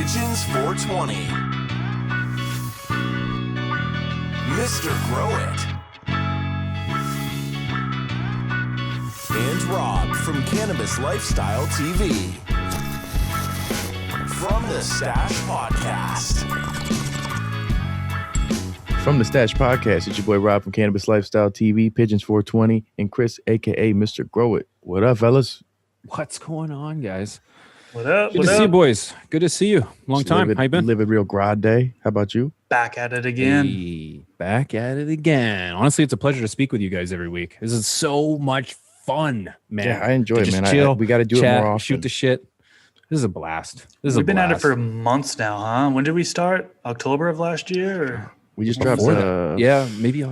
Pigeons 420. Mr. Grow It. And Rob from Cannabis Lifestyle TV. From the Stash Podcast. From the Stash Podcast, it's your boy Rob from Cannabis Lifestyle TV, Pigeons 420, and Chris, a.k.a. Mr. Grow It. What up, fellas? What's going on, guys? What up? Good to see you, boys. Good to see you. Long time. How you been? Live a real grad day. How about you? Back at it again. Hey, back at it again. Honestly, it's a pleasure to speak with you guys every week. This is so much fun, man. Yeah, I enjoy it, man. Chill, we got to do chat, it more often. Shoot the shit. This is a blast. We've been at it for months now, huh? When did we start? October of last year? Or? We just dropped yeah, maybe.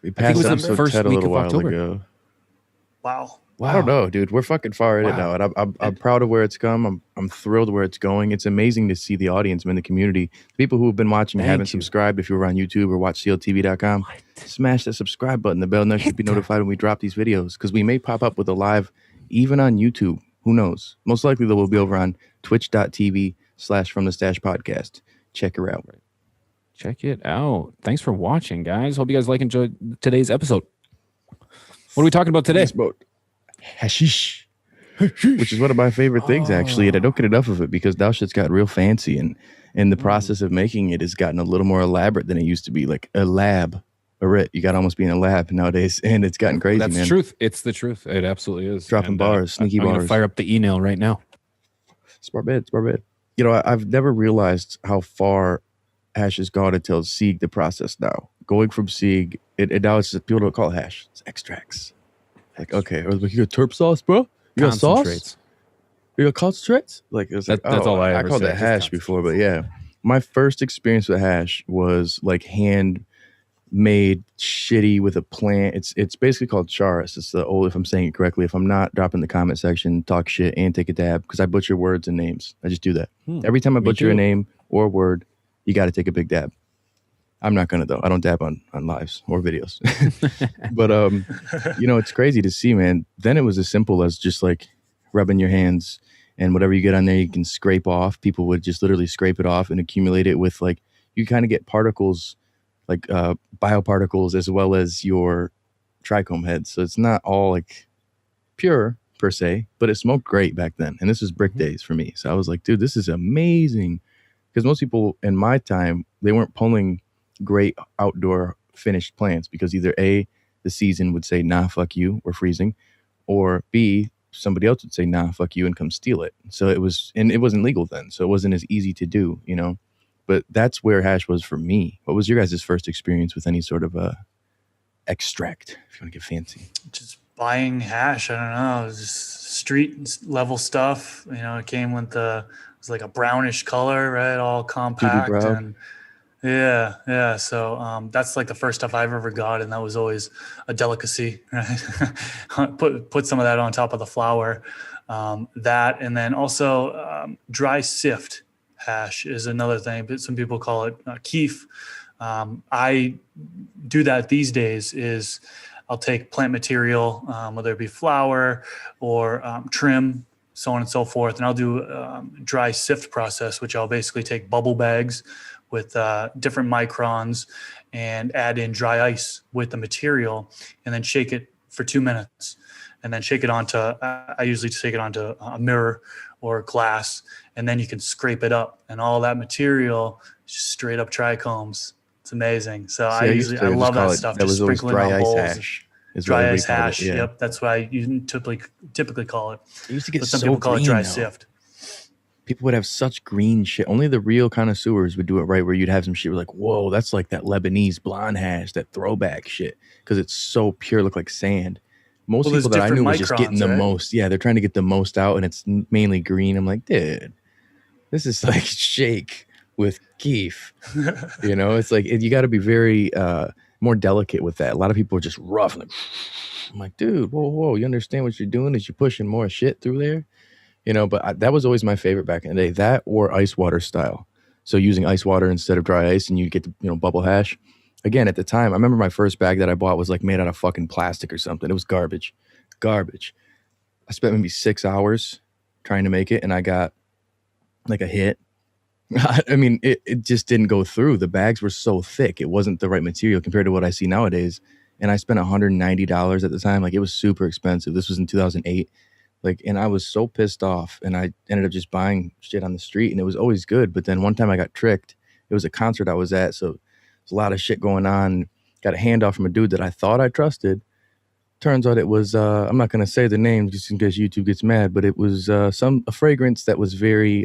We passed episode 10 a little while ago. Wow. I don't know, dude. We're fucking far in it now, and I'm proud of where it's come. I'm thrilled where it's going. It's amazing to see the audience in the community. People who have been watching and haven't subscribed. If you were on YouTube or watch CLtv.com, smash that subscribe button. The bell next to be notified when we drop these videos, because we may pop up with a live even on YouTube. Who knows? Most likely, though, we'll be over on twitch.tv/From the Stash Podcast. Check her out. Check it out. Thanks for watching, guys. Hope you guys enjoyed today's episode. What are we talking about today? Hashish, which is one of my favorite things, actually, and I don't get enough of it because now shit's got real fancy, and the process of making it has gotten a little more elaborate than it used to be. Like a lab, you got to almost be in a lab nowadays, and it's gotten crazy. That's the truth. It's the truth. It absolutely is. Dropping bars, sneaky bars. I'm gonna fire up the email right now. Smart bed. You know, I've never realized how far hash has gone until Sieg the process now. Going from Sieg, it now it's people don't call it hash. It's extracts. Like, okay, I was like, you got terp sauce, bro? You got sauce? You got concentrates? Like, it's like, that's all I ever called that hash before, but yeah. My first experience with hash was like handmade shitty with a plant. It's basically called charas. It's the old, if I'm saying it correctly. If I'm not, drop in the comment section, talk shit, and take a dab, because I butcher words and names. I just do that. Every time I butcher a name or a word, you got to take a big dab. I'm not going to, though. I don't dab on lives or videos. But, you know, it's crazy to see, man. Then it was as simple as just like rubbing your hands, and whatever you get on there, you can scrape off. People would just literally scrape it off and accumulate it with, like, you kind of get particles, like bioparticles, as well as your trichome heads. So it's not all like pure per se, but it smoked great back then. And this was brick days for me. So I was like, dude, this is amazing. Because most people in my time, they weren't pulling great outdoor finished plants, because either A, the season would say, nah, fuck you, we're freezing, or B, somebody else would say, nah, fuck you, and come steal it. So it wasn't legal then, so it wasn't as easy to do, you know. But that's where hash was for me. What was your guys' first experience with any sort of extract, if you want to get fancy? Just buying hash. I don't know. It was just street level stuff. You know, it came with it was like a brownish color, right? All compact. And yeah. So that's like the first stuff I've ever got, and that was always a delicacy, right? put some of that on top of the flour. That, and then also dry sift hash is another thing, but some people call it keef. I do that these days. Is I'll take plant material, whether it be flour or trim, so on and so forth, and I'll do dry sift process, which I'll basically take bubble bags with different microns and add in dry ice with the material, and then shake it for 2 minutes, and then shake it onto, I usually shake it onto a mirror or glass, and then you can scrape it up, and all that material is just straight up trichomes. It's amazing. So I love that stuff. Just sprinkling on bowls. Hash. Dry ice hash. Yeah. Yep, that's what I typically call it. I used to get but some people call it dry sift. People would have such green shit. Only the real connoisseurs would do it right, where you'd have some shit like, whoa, that's like that Lebanese blonde hash, that throwback shit, because it's so pure, look like sand. Most people that I knew were just getting the most. Yeah, they're trying to get the most out, and it's mainly green. I'm like, dude, this is like shake with keef. You know, it's like you got to be very more delicate with that. A lot of people are just rough. And like, I'm like, dude, whoa, you understand what you're doing? Is you're pushing more shit through there? You know, but that was always my favorite back in the day. That or ice water style. So using ice water instead of dry ice, and you get the bubble hash. Again, at the time, I remember my first bag that I bought was like made out of fucking plastic or something. It was garbage. I spent maybe 6 hours trying to make it, and I got like a hit. I mean, it just didn't go through. The bags were so thick. It wasn't the right material compared to what I see nowadays. And I spent $190 at the time. Like, it was super expensive. This was in 2008. Like, and I was so pissed off, and I ended up just buying shit on the street, and it was always good. But then one time I got tricked. It was a concert I was at, so there's a lot of shit going on. Got a handoff from a dude that I thought I trusted. Turns out it was, I'm not going to say the name just in case YouTube gets mad, but it was a fragrance that was very,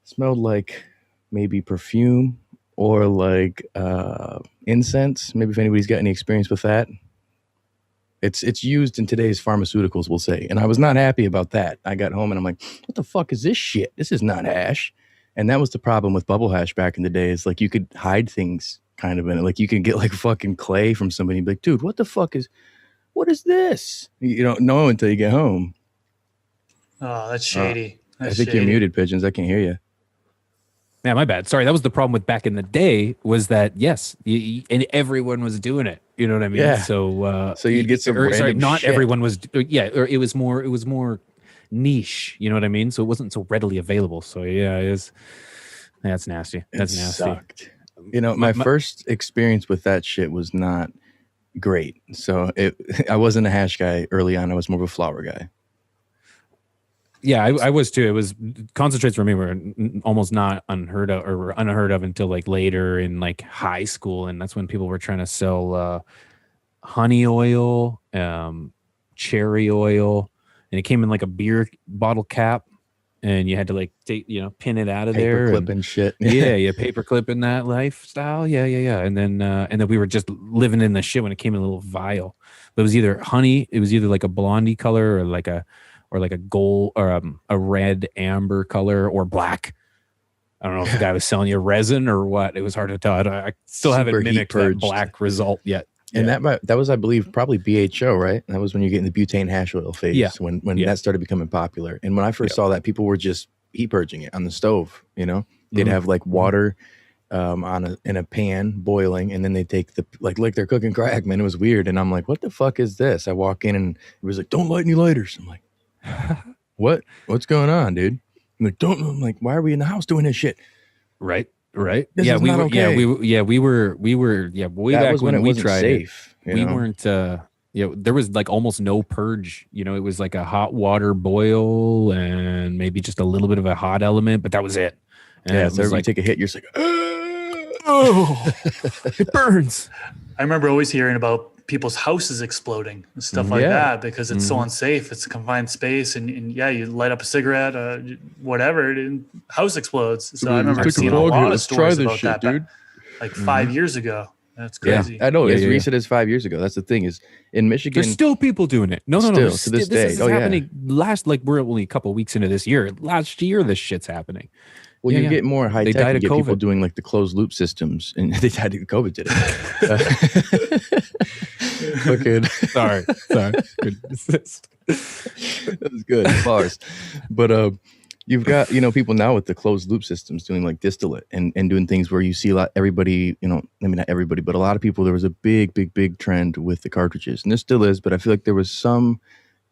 smelled like maybe perfume or like incense. Maybe if anybody's got any experience with that. It's used in today's pharmaceuticals, we'll say. And I was not happy about that. I got home and I'm like, what the fuck is this shit? This is not hash. And that was the problem with bubble hash back in the day, is like you could hide things kind of in it. Like you could get like fucking clay from somebody and be like, dude, what is this? You don't know until you get home. Oh, that's shady. I think you're muted, Pigeons. I can't hear you. Yeah, my bad. Sorry, that was the problem with back in the day, was that yes, and everyone was doing it. You know what I mean? Yeah. So you'd get some random sorry, not shit. everyone was. Yeah, or it was more niche. You know what I mean? So it wasn't so readily available. So yeah, that's nasty. That's It nasty. sucked. You know, my first experience with that shit was not great. So I wasn't a hash guy early on. I was more of a flower guy. Yeah, I was too. It was concentrates for me were almost not unheard of until like later in like high school, and that's when people were trying to sell honey oil, cherry oil, and it came in like a beer bottle cap, and you had to like pin it out of there, Paperclip and shit. yeah, paperclip in that lifestyle, yeah, and then we were just living in the shit when it came in a little vial. But it was either honey, it was either like a blondie color or like a gold or a red amber color or black. I don't know if the guy was selling you resin or what. It was hard to tell. I still Super haven't mimicked that heat-purged. black result yet. And that was, I believe, probably BHO, right? That was when you're getting the butane hash oil phase, Yeah. when Yeah. that started becoming popular. And when I first saw that, people were just heat purging it on the stove. You know, they'd have like water in a pan boiling, and then they take like they're cooking crack. Man, it was weird. And I'm like, what the fuck is this? I walk in and it was like, don't light any lighters. I'm like, what's going on, dude? I'm like, why are we in the house doing this shit? Right. This Yeah, is we not were. okay. We were. Yeah, way That back was when it we wasn't tried safe. it. We weren't. There was like almost no purge. You know, it was like a hot water boil and maybe just a little bit of a hot element, but that was it. And Yeah, it so was every like, take a hit, you're just like, oh, it burns. I remember always hearing about people's houses exploding and stuff like Yeah. that because it's so unsafe. It's a confined space, and yeah, you light up a cigarette, whatever, and house explodes. So I remember took a seeing a dog lot here. of Let's try stories this about shit, that, dude. like 5 years ago. That's Yeah. crazy. I know, Yeah, as yeah, recent as 5 years ago. That's the thing, is in Michigan. There's still people doing it. No. Still, to this This day. is Oh, yeah. happening we're only a couple weeks into this year. Last year, this shit's happening. Well, Yeah, you yeah. get more high They tech. died You of get people COVID. doing like the closed loop systems, and they died of COVID today. Okay, Sorry. Good. that was good. Bars. But you've got people now with the closed loop systems doing like distillate and doing things where you see everybody. Maybe not everybody, but a lot of people. There was a big trend with the cartridges, and there still is. But I feel like there was some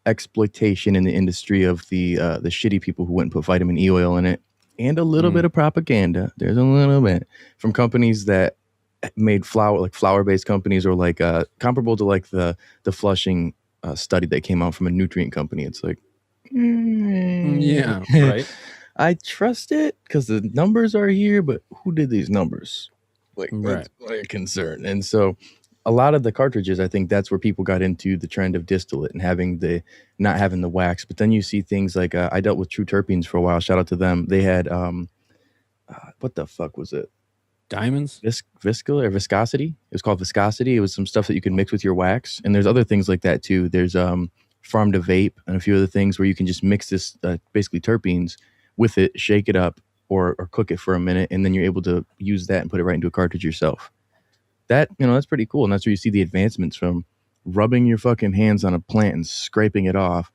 exploitation in the industry of the shitty people who went and put vitamin E oil in it, and a little bit of propaganda. There's a little bit from companies that made flour-based companies, or like comparable to like the Flushing study that came out from a nutrient company. It's like, Yeah, right. I trust it because the numbers are here, but who did these numbers? Like, Right. that's my concern. And so a lot of the cartridges, I think that's where people got into the trend of distillate and not having the wax. But then you see things like I dealt with True Terpenes for a while. Shout out to them. They had what the fuck was it? Diamonds. Viscosity. It was called Viscosity. It was some stuff that you could mix with your wax. And there's other things like that too. There's Farm to Vape and a few other things where you can just mix this basically terpenes with it, shake it up, or cook it for a minute, and then you're able to use that and put it right into a cartridge yourself. That, that's pretty cool. And that's where you see the advancements from rubbing your fucking hands on a plant and scraping it off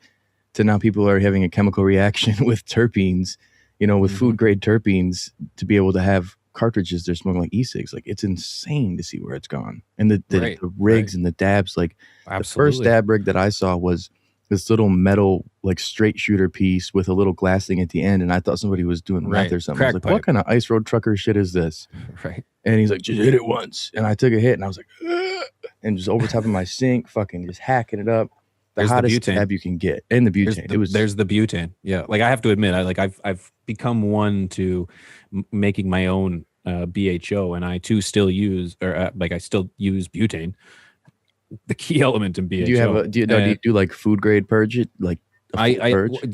to now people are having a chemical reaction with terpenes, with food grade terpenes, to be able to have cartridges they're smoking like e-cigs. Like, it's insane to see where it's gone. And the Right, rigs right. and the dabs, like Absolutely. the first dab rig that I saw was this little metal like straight shooter piece with a little glass thing at the end, and I thought somebody was doing meth or something. I was like, what kind of ice road trucker shit is this? Right. And he's like, just hit it once. And I took a hit and I was like, ugh, and just over top of my sink, fucking just hacking it up. The hottest tab you can get. And the butane. There's the butane. Yeah. Like I have to admit, I've become one to making my own BHO, and I too still use I still use butane. The key element in BHO. Do you do like food grade purge it? Like I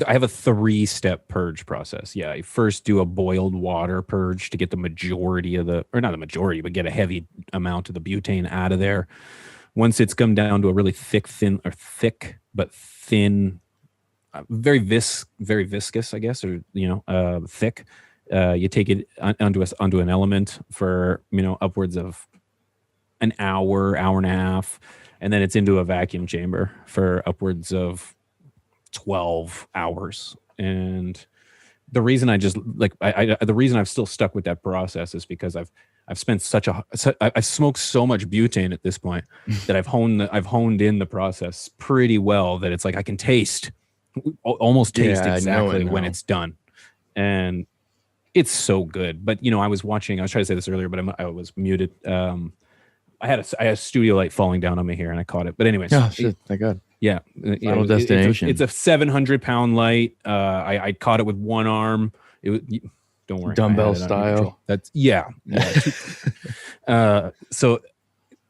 have a 3-step purge process. Yeah, I first do a boiled water purge to get the majority of or not the majority, but get a heavy amount of the butane out of there. Once it's come down to a really thick but thin, very viscous, I guess, or thick. You take it onto an element for upwards of an hour and a half, and then it's into a vacuum chamber for upwards of 12 hours. And the reason the reason I've still stuck with that process is because I've spent I smoked so much butane at this point that I've honed in the process pretty well that it's like I can almost taste exactly when it's done, and it's so good. But I was trying to say this earlier, but I was muted. I had a studio light falling down on me here, and I caught it. But anyways, oh shit, thank God. Yeah, Final destination. It's a 700-pound light. I caught it with one arm. Don't worry, dumbbell style. That's yeah. So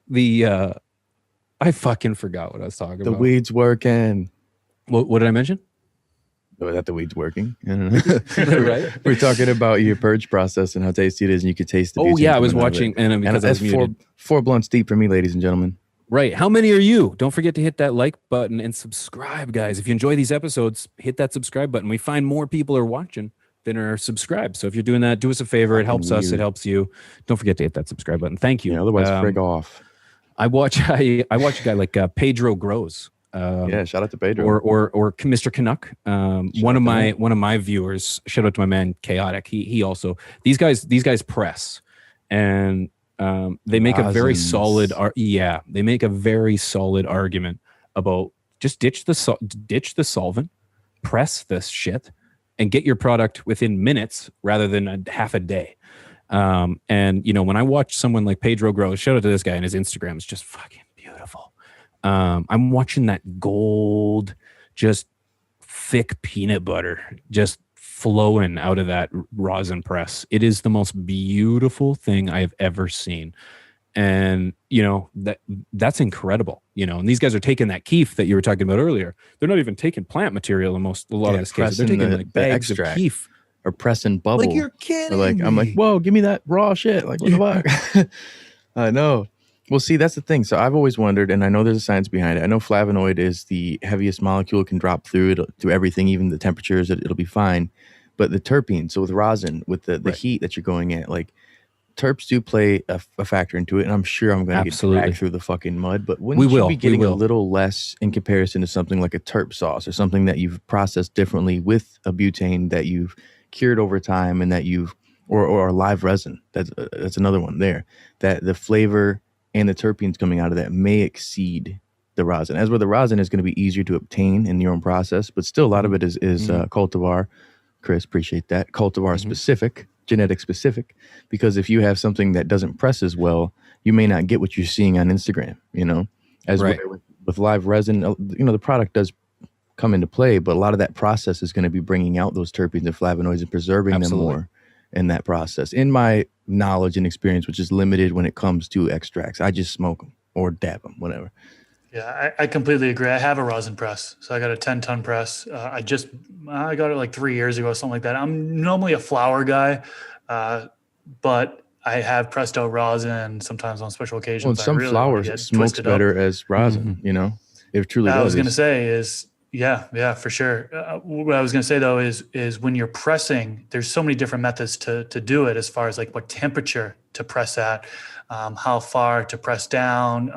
I fucking forgot what I was talking about. The weed's working. What did I mention? Oh, that the weed's working. I don't know. Right. We're talking about your purge process and how tasty it is, and you could taste the. Oh yeah, I was watching, and because I was muted. Four blunts deep for me, ladies and gentlemen. Right. How many are you? Don't forget to hit that like button and subscribe, guys. If you enjoy these episodes, hit that subscribe button. We find more people are watching than are subscribed. So if you're doing that, do us a favor. It helps us. It helps you. Don't forget to hit that subscribe button. Thank you. Yeah, otherwise, frig off. I watch a guy like Pedro Grows. Yeah, shout out to Pedro or Mr. Canuck. One of my viewers. Shout out to my man Chaotic. He also these guys press, and they make a very solid. They make a very solid argument about just ditch the solvent, press this shit, and get your product within minutes rather than half a day. And when I watch someone like Pedro Grows, shout out to this guy, and his Instagram is just fucking beautiful. I'm watching that gold, just thick peanut butter just flowing out of that rosin press. It is the most beautiful thing I've ever seen. And, that's incredible, and these guys are taking that keef that you were talking about earlier. They're not even taking plant material in a lot of this cases. They're taking like bags of keef. Or pressing bubble. Like you're kidding. I'm like, whoa, give me that raw shit. Like, what the fuck? I know. Well, see, that's the thing. So I've always wondered, and I know there's a science behind it. I know flavonoid is the heaviest molecule, can drop through everything, even the temperatures, it'll be fine. But the terpenes, so with rosin, with the heat that you're going at, like terps do play a factor into it. And I'm sure I'm going to get dragged through the fucking mud. But wouldn't you be getting a little less in comparison to something like a terp sauce or something that you've processed differently with a butane that you've cured over time and that you've or live resin? That's another one there, that the flavor and the terpenes coming out of that may exceed the rosin. As where the rosin is going to be easier to obtain in your own process, but still a lot of it is cultivar. Chris, appreciate that. Cultivar specific, genetic specific, because if you have something that doesn't press as well, you may not get what you're seeing on Instagram, with live resin, the product does come into play, but a lot of that process is going to be bringing out those terpenes and flavonoids and preserving them more in that process. In my knowledge and experience, which is limited when it comes to extracts, I just smoke them or dab them, whatever. Yeah, I completely agree. I have a rosin press. So I got a 10-ton press. I got it like 3 years ago, something like that. I'm normally a flower guy, but I have pressed out rosin sometimes on special occasions. Well, some flowers it smokes better as rosin, It truly does. I was going to say is, yeah, for sure. What I was going to say though is when you're pressing, there's so many different methods to do it, as far as like what temperature to press at, how far to press down,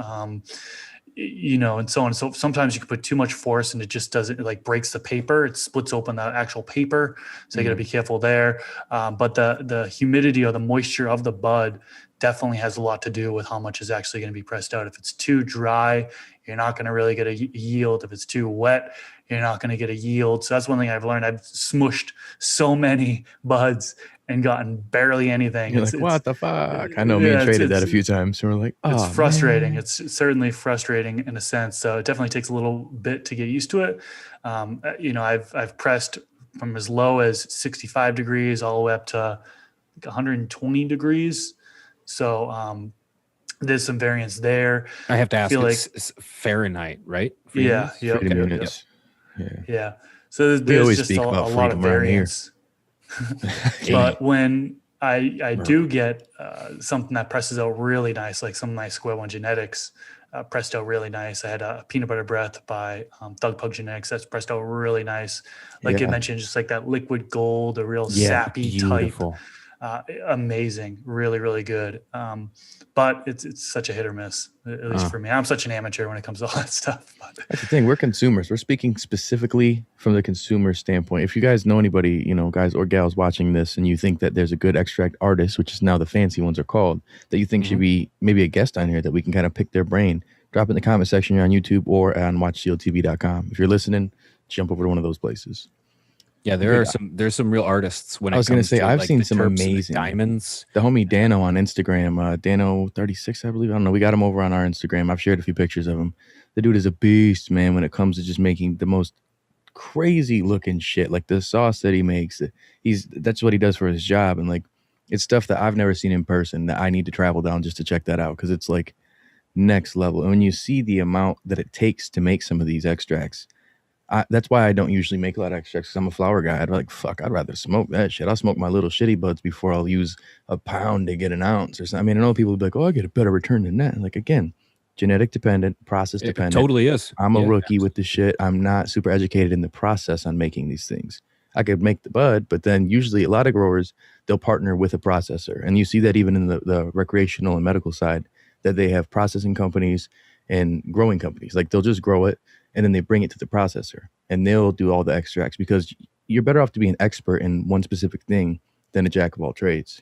and so on. So sometimes you can put too much force and it just doesn't, it like breaks the paper. It splits open the actual paper. So you got to be careful there. But the humidity or the moisture of the bud definitely has a lot to do with how much is actually going to be pressed out. If it's too dry, you're not going to really get a yield. If it's too wet, you're not going to get a yield. So that's one thing I've learned. I've smushed so many buds and gotten barely anything. You're like, what the fuck? I know me and traded that a few times. So we're like, oh, it's frustrating. man. It's certainly frustrating in a sense. So it definitely takes a little bit to get used to it. I've pressed from as low as 65 degrees all the way up to 120 degrees. So there's some variance there. I have to ask, it's Fahrenheit, right? Yeah. Freedom units. Yeah. So there's just a lot of variance. But when I do get something that presses out really nice, like some nice Square One genetics pressed out really nice. I had a peanut butter breath by Thug Pug Genetics that's pressed out really nice. Like you mentioned, just like that liquid gold, a real sappy beautiful type. Amazing, really, really good. But it's such a hit or miss, at least for me. I'm such an amateur when it comes to all that stuff. But that's the thing. We're consumers. We're speaking specifically from the consumer standpoint. If you guys know anybody, guys or gals watching this, and you think that there's a good extract artist, which is now the fancy ones are called, that you think should be maybe a guest on here that we can kind of pick their brain, drop it in the comment section here on YouTube or on watchcltv.com. If you're listening, jump over to one of those places. Yeah, there's some real artists when I was going to say, I've seen some amazing diamonds. The homie Dano on Instagram, Dano36, I believe. I don't know. We got him over on our Instagram. I've shared a few pictures of him. The dude is a beast, man, when it comes to just making the most crazy looking shit. Like the sauce that he makes, that's what he does for his job. And like, it's stuff that I've never seen in person that I need to travel down just to check that out. Cause it's like next level. And when you see the amount that it takes to make some of these extracts, that's why I don't usually make a lot of extracts, because I'm a flower guy. I'd rather smoke that shit. I'll smoke my little shitty buds before I'll use a pound to get an ounce or something. I mean, I know people will be like, oh, I get a better return than that. Like, again, genetic dependent, process dependent. It totally is. I'm a rookie with the shit. I'm not super educated in the process on making these things. I could make the bud, but then usually a lot of growers, they'll partner with a processor. And you see that even in the recreational and medical side, that they have processing companies and growing companies. Like they'll just grow it and then they bring it to the processor and they'll do all the extracts, because you're better off to be an expert in one specific thing than a jack of all trades.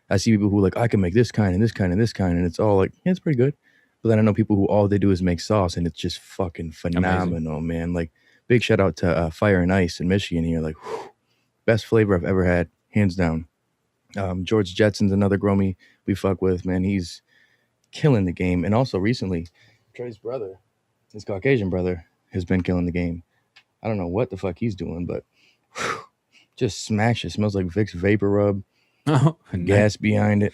I see people who are like, I can make this kind and this kind and this kind. And it's all like, yeah, it's pretty good. But then I know people who all they do is make sauce and it's just fucking phenomenal, man. Like big shout out to Fire and Ice in Michigan here. Like best flavor I've ever had, hands down. George Jetson's another grommy we fuck with, man. He's killing the game. And also recently, Trey's brother, his Caucasian brother, has been killing the game. I don't know what the fuck he's doing, but just smash it. Smells like Vicks Vapor Rub. Oh, gas behind it.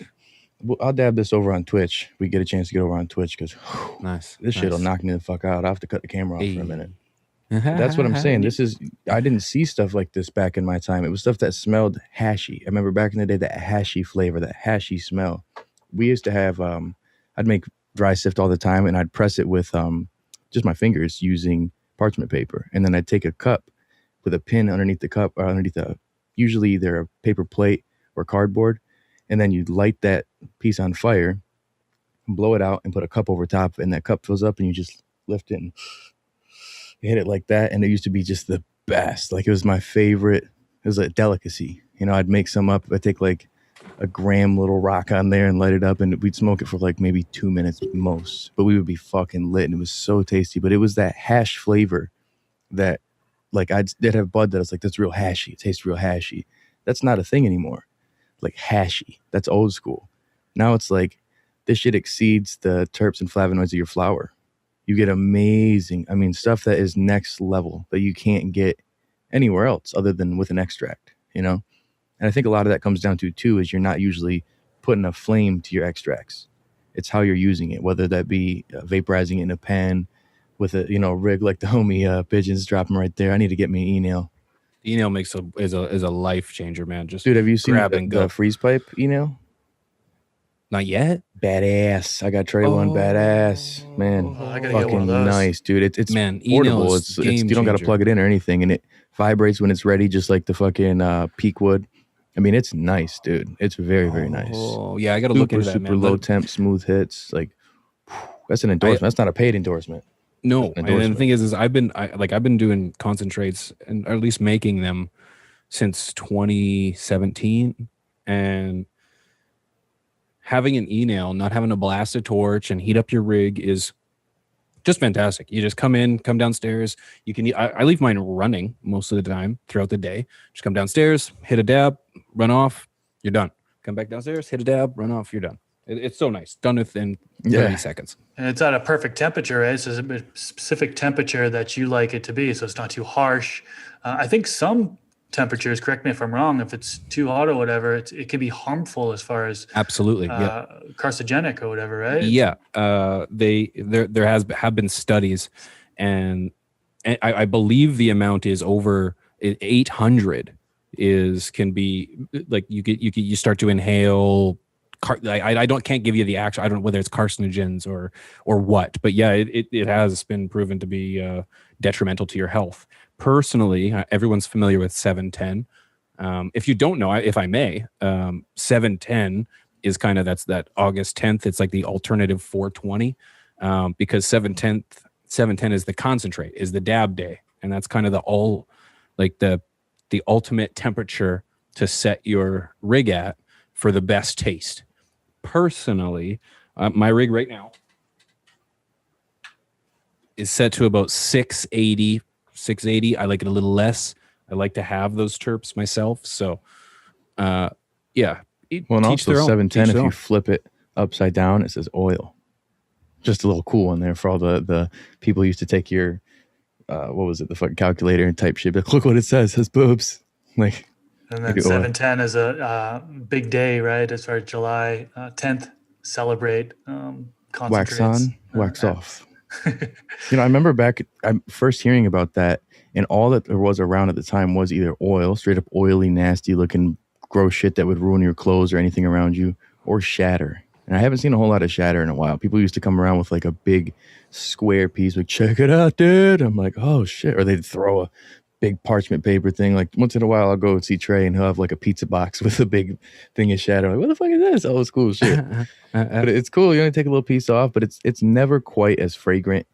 Well, I'll dab this over on Twitch. We get a chance to get over on Twitch because this shit will knock me the fuck out. I have to cut the camera off for a minute. That's what I'm saying. I didn't see stuff like this back in my time. It was stuff that smelled hashy. I remember back in the day, that hashy flavor, that hashy smell. We used to have, I'd make dry sift all the time and I'd press it with just my fingers using parchment paper. And then I'd take a cup with a pin underneath the cup, or underneath usually either a paper plate or cardboard. And then you'd light that piece on fire, blow it out and put a cup over top, and that cup fills up and you just lift it and you hit it like that. And it used to be just the best. Like it was my favorite. It was a delicacy. I'd make some up. I'd take like a gram little rock on there and light it up, and we'd smoke it for like maybe 2 minutes most, but we would be fucking lit and it was so tasty. But it was that hash flavor that like did have bud that I was like, that's real hashy. It tastes real hashy. That's not a thing anymore. Like hashy, that's old school. Now it's like this shit exceeds the terps and flavonoids of your flower. You get amazing, stuff that is next level that you can't get anywhere else other than with an extract, And I think a lot of that comes down to too is you're not usually putting a flame to your extracts. It's how you're using it, whether that be vaporizing it in a pen with a rig like the homie Pigeons dropping right there. I need to get me an e-nail. The e-nail is a life changer, man. Just dude, have you seen the freeze pipe e-nail? Not yet. Badass. I got Trey one. Badass, man. I gotta get one fucking of those. Nice, dude. It's man, portable. It's you don't got to plug it in or anything, and it vibrates when it's ready, just like the fucking peak wood. It's nice, dude. It's very, very nice. Oh yeah, I gotta look into that, super man. Low temp, smooth hits. Like that's an endorsement. That's not a paid endorsement. No, and the thing is I've been doing concentrates and or at least making them since 2017, and having an e-nail, not having to blast a torch and heat up your rig is just fantastic. You just come downstairs. You can, I leave mine running most of the time throughout the day. Just come downstairs, hit a dab, run off, you're done. Come back downstairs, hit a dab, run off, you're done. It's so nice. Done within 30 seconds. And it's at a perfect temperature, right? So it's a specific temperature that you like it to be. So it's not too harsh. I think some temperatures, correct me if I'm wrong, if it's too hot or whatever, it can be harmful as far as absolutely carcinogenic or whatever, right? Yeah. There have been studies, and I believe the amount is over 800 can be like you start to inhale. I can't give you the actual. I don't know whether it's carcinogens or what, but yeah, it has been proven to be detrimental to your health. Personally, everyone's familiar with 710. If you don't know, if I may, 710 is kind of that August 10th. It's like the alternative 420 because 710 is the concentrate, is the dab day, and that's kind of the ultimate temperature to set your rig at for the best taste. Personally, my rig right now is set to about 680. I like it a little less. I like to have those terps myself. So, yeah. Well, and also 710, if you flip it upside down, it says oil. Just a little cool one there for all the people who used to take your, what was it, the fucking calculator and type shit. But look what it says boobs. Like, and then 710 is a big day, right? As far as July 10th, celebrate wax concentrates. on, wax off. I remember I'm first hearing about that, and all that there was around at the time was either oil, straight up oily, nasty looking gross shit that would ruin your clothes or anything around you, or shatter. And I haven't seen a whole lot of shatter in a while. People used to come around with like a big square piece, like, check it out, dude. I'm like, oh shit. Or they'd throw a big parchment paper thing. Like once in a while I'll go and see Trey and he'll have like a pizza box with a big thing of shatter. Like, what the fuck is this? Oh, it's cool shit. But it's cool. You only take a little piece off, but it's never quite as fragrant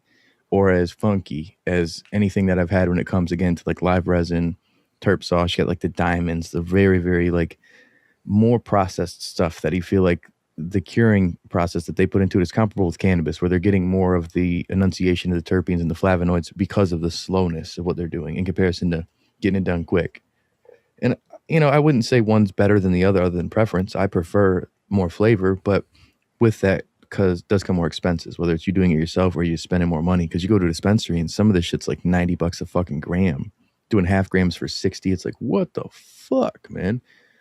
or as funky as anything that I've had when it comes again to like live resin, terp sauce. You got like the diamonds, the very, very like more processed stuff that you feel like the curing process that they put into it is comparable with cannabis, where they're getting more of the enunciation of the terpenes and the flavonoids because of the slowness of what they're doing in comparison to getting it done quick. And, I wouldn't say one's better than the other than preference. I prefer more flavor, but with that does come more expenses, whether it's you doing it yourself or you spending more money. Because you go to a dispensary and some of this shit's like $90 a fucking gram. Doing half grams for 60, it's like, what the fuck, man?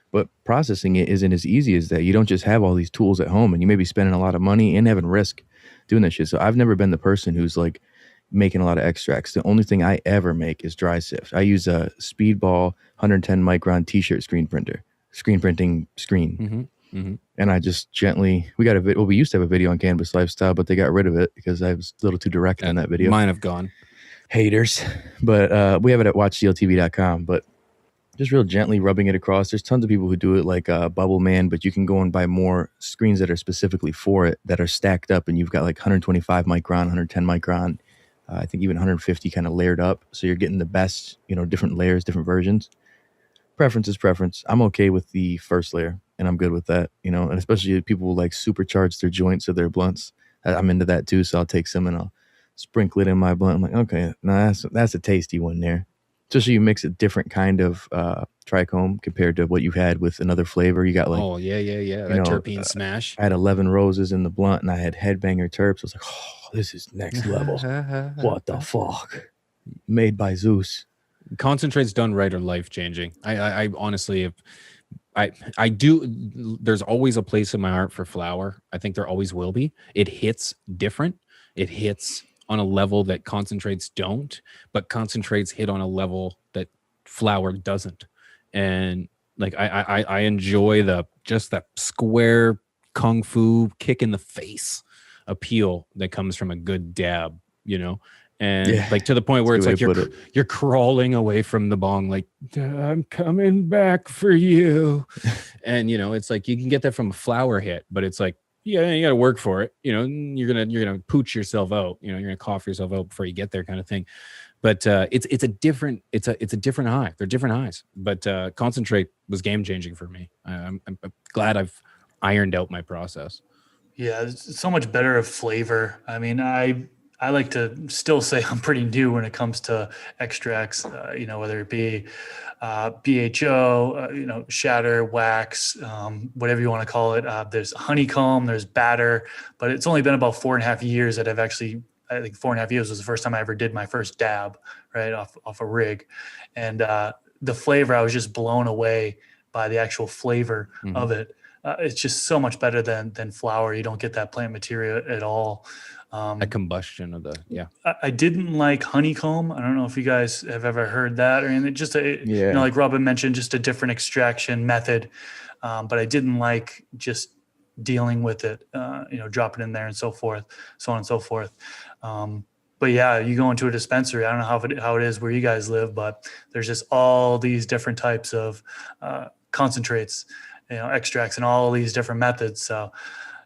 But processing it isn't as easy as that. You don't just have all these tools at home, and you may be spending a lot of money and having risk doing that shit. So I've never been the person who's like making a lot of extracts. The only thing I ever make is dry sift. I use a Speedball 110 micron t-shirt screen printing screen. Mm-hmm. Mm-hmm. And I just gently, we used to have a video on Cannabis Lifestyle, but they got rid of it because I was a little too direct on that video. Mine have gone. Haters. But we have it at watchcltv.com. But just real gently rubbing it across. There's tons of people who do it like Bubble Man, but you can go and buy more screens that are specifically for it that are stacked up, and you've got like 125 micron, 110 micron, I think even 150 kind of layered up. So you're getting the best, different layers, different versions. Preference is preference. I'm okay with the first layer, and I'm good with that, and especially people who like supercharge their joints or their blunts. I'm into that too, so I'll take some and I'll sprinkle it in my blunt. I'm like, okay, no, that's a tasty one there. Especially you mix a different kind of trichome compared to what you had with another flavor. You got like, oh yeah, that terpene smash. I had 11 roses in the blunt, and I had headbanger terps. I was like, oh, this is next level. What the fuck? Made by Zeus. Concentrates done right are life changing. I honestly, I do. There's always a place in my heart for flower. I think there always will be. It hits different. It hits on a level that concentrates don't, but concentrates hit on a level that flower doesn't. And like I enjoy that square kung fu kick in the face appeal that comes from a good dab, and like to the point where it's like you're crawling away from the bong, like, I'm coming back for you. And it's like you can get that from a flower hit, but it's like, yeah, you got to work for it. You're gonna pooch yourself out. You're gonna cough yourself out before you get there, kind of thing. But it's a different high. They're different highs. But concentrate was game changing for me. I'm glad I've ironed out my process. Yeah, it's so much better of flavor. I mean, I like to still say I'm pretty new when it comes to extracts, whether it be BHO, shatter, wax, whatever you want to call it. There's honeycomb, there's batter, but it's only been about 4.5 years that I think 4.5 years was the first time I ever did my first dab, right, off a rig. And the flavor, I was just blown away by the actual flavor of it. It's just so much better than flour. You don't get that plant material at all. A combustion of I didn't like honeycomb. I don't know if you guys have ever heard that or anything. Just like Robin mentioned, just a different extraction method. But I didn't like just dealing with it, dropping in there and so forth, so on and so forth. But yeah, you go into a dispensary. I don't know how it is where you guys live, but there's just all these different types of concentrates, extracts, and all these different methods. So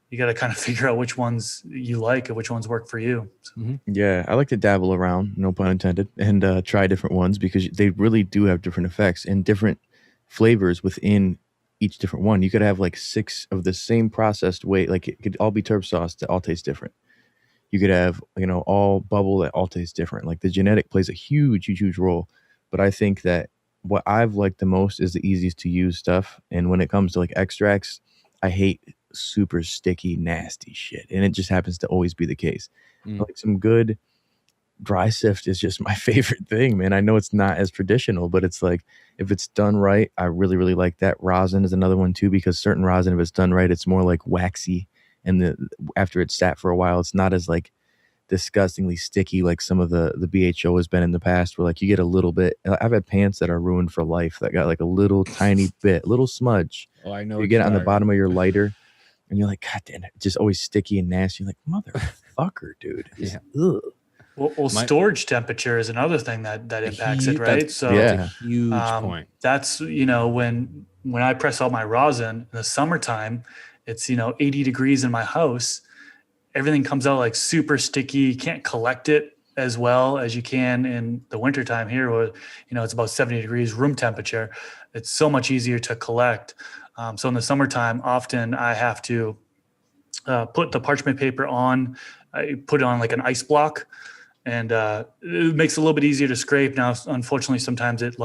you got to kind of figure out which ones you like and which ones work for you. So. Yeah, I like to dabble around, no pun intended, and try different ones because they really do have different effects and different flavors within each different one. You could have like 6 of the same processed weight, like it could all be turp sauce that all taste different. You could have, all bubble that all taste different. Like the genetic plays a huge, huge, huge role. But I think that what I've liked the most is the easiest to use stuff. And when it comes to like extracts, I hate super sticky, nasty shit. And it just happens to always be the case. Like some good dry sift is just my favorite thing, man. I know it's not as traditional, but it's like, if it's done right, I really, really like that. Rosin is another one too, because certain rosin, if it's done right, it's more like waxy. And after it's sat for a while, it's not as like disgustingly sticky like some of the BHO has been in the past, where like you get a little bit. I've had pants that are ruined for life that got like a little tiny bit, little smudge. Oh, I know. You get it on the bottom of your lighter and you're like, God damn it, just always sticky and nasty. You're like, motherfucker, dude. Yeah. Ugh. Well, storage temperature is another thing that impacts it, right? That's a huge point. That's, when I press out my rosin in the summertime, it's, 80 degrees in my house. Everything comes out like super sticky. You can't collect it as well as you can in the wintertime here, where, it's about 70 degrees room temperature. It's so much easier to collect. So in the summertime, often I have to put the parchment paper on. I put it on like an ice block, and it makes it a little bit easier to scrape. Now, unfortunately, sometimes it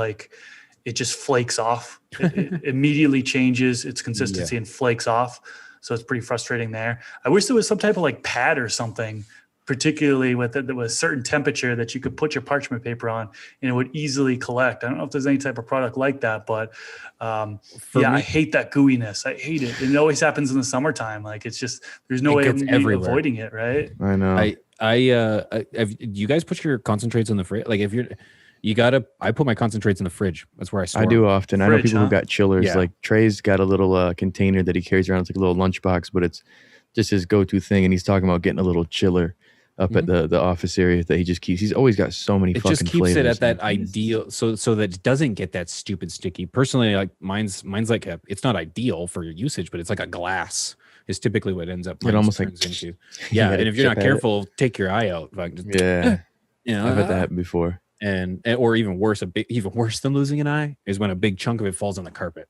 just flakes off. It immediately changes its consistency and flakes off. So it's pretty frustrating there. I wish there was some type of like pad or something, particularly with a certain temperature that you could put your parchment paper on and it would easily collect. I don't know if there's any type of product like that, but I hate that gooiness. I hate it. And it always happens in the summertime. Like it's just, there's no way of avoiding it, right? I know. You guys put your concentrates in the fridge? Like if I put my concentrates in the fridge. That's where I store I do them. often. I know people who got chillers. Yeah. Like Trey's got a little container that he carries around. It's like a little lunchbox, but it's just his go-to thing. And he's talking about getting a little chiller up at the office area that he just keeps. He's always got so many fucking flavors. It just keeps it at that ideal, so that it doesn't get that stupid sticky. Personally, like mine's like it's not ideal for your usage, but it's like a glass is typically what ends up. It almost turns into. Yeah, and if you're not careful, take your eye out. Like, I've had that happen before. Or even worse, even worse than losing an eye is when a big chunk of it falls on the carpet.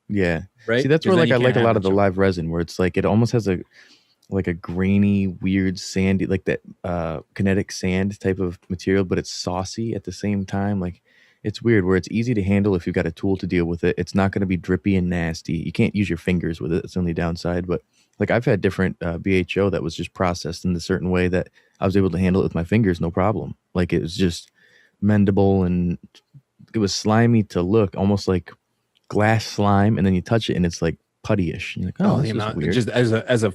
Yeah, right. See, that's where like I like a lot of the live resin, where it's like it almost has a grainy, weird, sandy, like that kinetic sand type of material, but it's saucy at the same time. Like it's weird, where it's easy to handle if you've got a tool to deal with it. It's not going to be drippy and nasty. You can't use your fingers with it. That's the only downside. But like I've had different BHO that was just processed in a certain way that I was able to handle it with my fingers, no problem. Like it was just mendable, and it was slimy to look, almost like glass slime, and then you touch it and it's like puttyish. You're like, oh, this is weird. Just the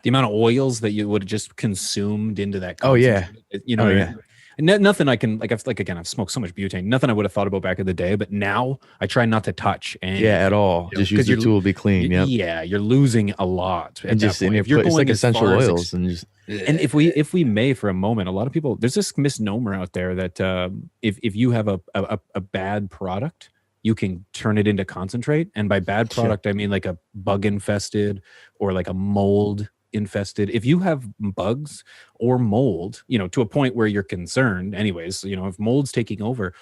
amount of oils that you would have just consumed into that. Oh yeah, Nothing I can I've smoked so much butane. Nothing I would have thought about back in the day, but now I try not to touch. At all. Just use your tool, be clean. Yeah, you're losing a lot. And just if you're going, it's like essential oils and just. And if we may for a moment, a lot of people, there's this misnomer out there that if you have a bad product, you can turn it into concentrate. And by bad product, I mean like a bug infested or like a mold infested. If you have bugs or mold, to a point where you're concerned anyways, if mold's taking over,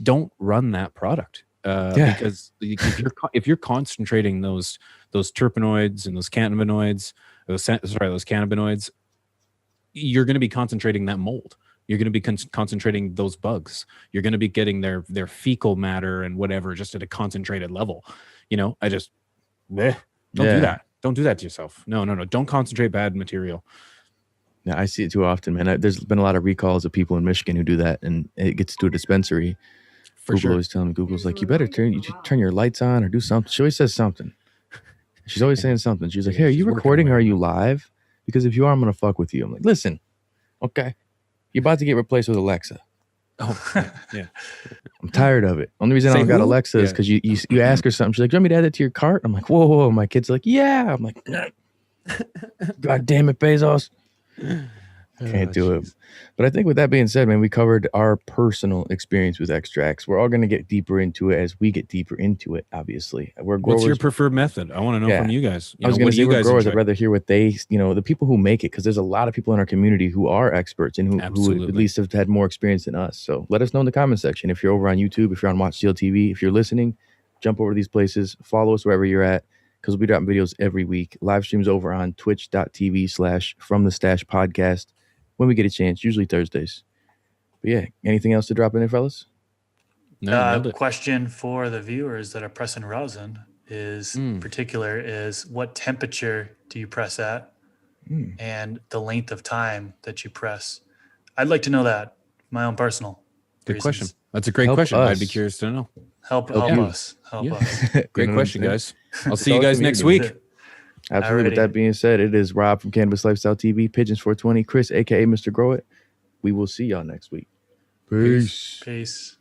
don't run that product. Because if you're concentrating those terpenoids and those cannabinoids, those cannabinoids, you're going to be concentrating that mold. You're going to be concentrating those bugs. You're going to be getting their fecal matter and whatever just at a concentrated level. I just don't do that. Don't do that to yourself. No. Don't concentrate bad material. Yeah, I see it too often, man. There's been a lot of recalls of people in Michigan who do that, and it gets to a dispensary. Google always telling me, Google's like, you better turn your lights on or do something. She always says something. She's always saying something. She's like, hey, are you recording or are you live? Because if you are, I'm going to fuck with you. I'm like, listen, okay. You're about to get replaced with Alexa. Oh, yeah. I'm tired of it. Only reason I don't got Alexa is because you ask her something. She's like, do you want me to add that to your cart? I'm like, whoa. My kid's like, yeah. I'm like, nah. God damn it, Bezos. Can't do it. But I think with that being said, man, we covered our personal experience with extracts. We're all going to get deeper into it as we get deeper into it, obviously. What's your preferred method? I want to know from you guys. I was going to say we're growers. I'd rather hear what the people who make it, because there's a lot of people in our community who are experts and who at least have had more experience than us. So let us know in the comment section. If you're over on YouTube, if you're on Watch CLtv, if you're listening, jump over to these places. Follow us wherever you're at, because we'll be dropping videos every week. Live streams over on twitch.tv/FromTheStashPodcast when we get a chance, usually Thursdays. But yeah, anything else to drop in there, fellas? No. Question for the viewers that are pressing rosin is what temperature do you press at and the length of time that you press? I'd like to know that. My own personal Good question. That's a great question. I'd be curious to know. Help us. Great question, guys. I'll see you guys next week. Absolutely. With that being said, it is Rob from Cannabis Lifestyle TV, Pigeons 420, Chris, aka Mr. Grow It. We will see y'all next week. Peace.